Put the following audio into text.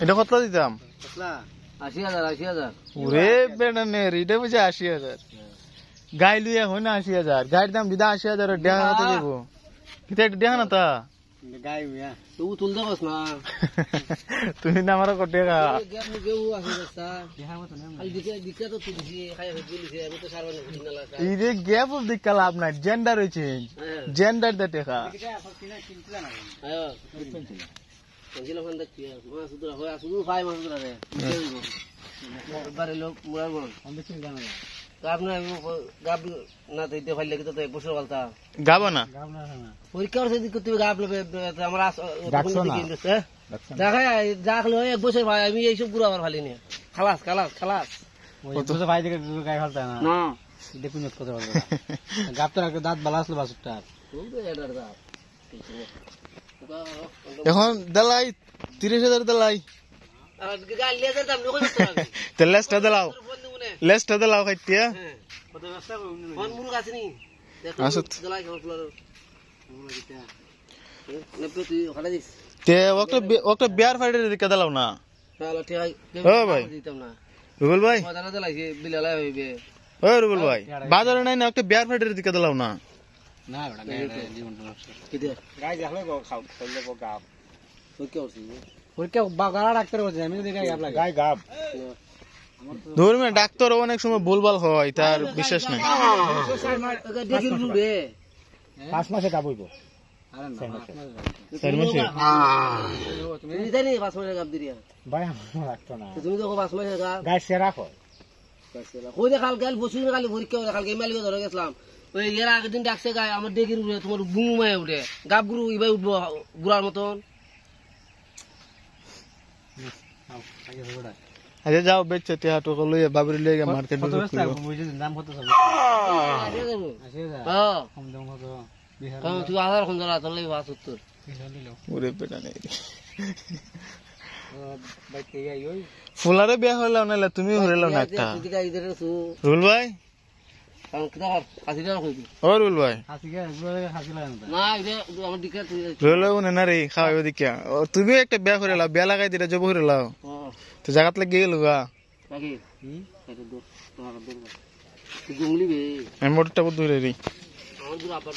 এটা কত দিতাম? 80,000 ওরে বেড়ানে এটা বুঝে 80,000 গাই লুই এখন 80,000 গাড়ির দাম দিদা 80,000 দেখা হতে দেবো কিতা এটা দেখা না তা গাই মিয়া তুই তুল দাও না তুমি না আমার কত টাকা গ্যাপ মুকেও আছে দস্তা দেখা মত না খালি দিকে তো তুই দিছি খাই বলিছে আমি তো সারবানে বুঝিনা লাগা এই যে গ্যাপ অফ দি কালাপ না জেন্ডার হইছে জেন্ডার দে টাকা আয় পঞ্জিলা ফান্ডা কি মাছ দুরা হয় আসু ফাই মাছ দুরা রে বারে লোক মুরার বল আমি চিন্তা না গাব না গাব না তো ইতে ফাইলে তো এক বছর গলতা গাবো না পরীক্ষার সেদি করতে গাব লবে আমরা দেখা যাকলো এক বছর ভাই আমি এইসব গুরু আবার ফালি নি খালাস খালাস খালাস ওই তো ভাই দেখে গায় ফেলতা না না দেখুন কত বলবো গাব তো একটা দাঁত বালাসলো বাসুটা এটার দাঁত এখন দেলাই 30,000 দেলাই আর গাল লিয়ে যেতাম নকই করতে তে লেসটা দেলাও লেসটা দেলাও খাইতিয়া কত ব্যবস্থা কোন মুরগ আছে নি আসত দেলাই খাও ফুলার মুরগ দিতা নেপে তুই খালা দিস তে ওকটা বিয়ার ফাইডের দিকে দেলাও না তাহলে ঠিক আছে ও ভাই দিতাম না রুবেল ভাই মজানা দেলাইছে বিলালা হইবে ও রুবেল ভাই বাজারে নাই না ওকটা বিয়ার ফাইডের দিকে দেলাও না না বড়া জীবন তো কি দে গাই দেখলে গো খাও খাইলে গো গাব পরীক্ষা করছি পরীক্ষা বাগাড়া ডাক্তার বলছে আমি তো গাই গাব লাগে গাই গাব ধর্মে ডাক্তার অনেক সময় ভুলভাল হয় তার বিশ্বাস নাই 5 মাসে গাব হইবো আরে না 4 মাসে তুমি জানি 5 মাসে গাব দিরিয়া ভাই আমার রাখতো না তুমি তো 5 মাসে গাব গাই সে রাখো গাই সে রাখো ওই যে কাল বসুন কাল পরীক্ষা কালকে মালিকে ধরে গেছিলাম ওই এর আগের দিন ডাকছে গায় আমার ডেগির উঠে তোমার বুমুমায় উঠে গাব গুরু ইবাই উঠবো গুড়ার মতন আচ্ছা যাও বেচছে তে হাটো কল লইয়া বাবরি লইয়া মার্কেট কত ব্যস্ত বুঝিস দাম কত সব হ্যাঁ কম দাম কত বিহার তুই 1000 কোন ধরা চলে 72 ওরে বেটা নেই বাইতে যাই ওই ফুলারে বিয়া হইলা নাইলা তুমি হইলা না একটা রুল ভাই কারণ কিটা কাশি দাও কইবি ও রুল ভাই কাশি কে কাশি লাগে না এটা আমার দিকে রুল ভাই না রে খাওয়াইব দিকা তুমি একটা বিয়া কইলা বিয়া লাগাই দিরা জব কইলা তো জায়গাত লাগি গেল গা কাকি এটা দো তোমার দো তুই গুমলি বে আমি মোটরটা বদ ধরে রে আমার দূর আপা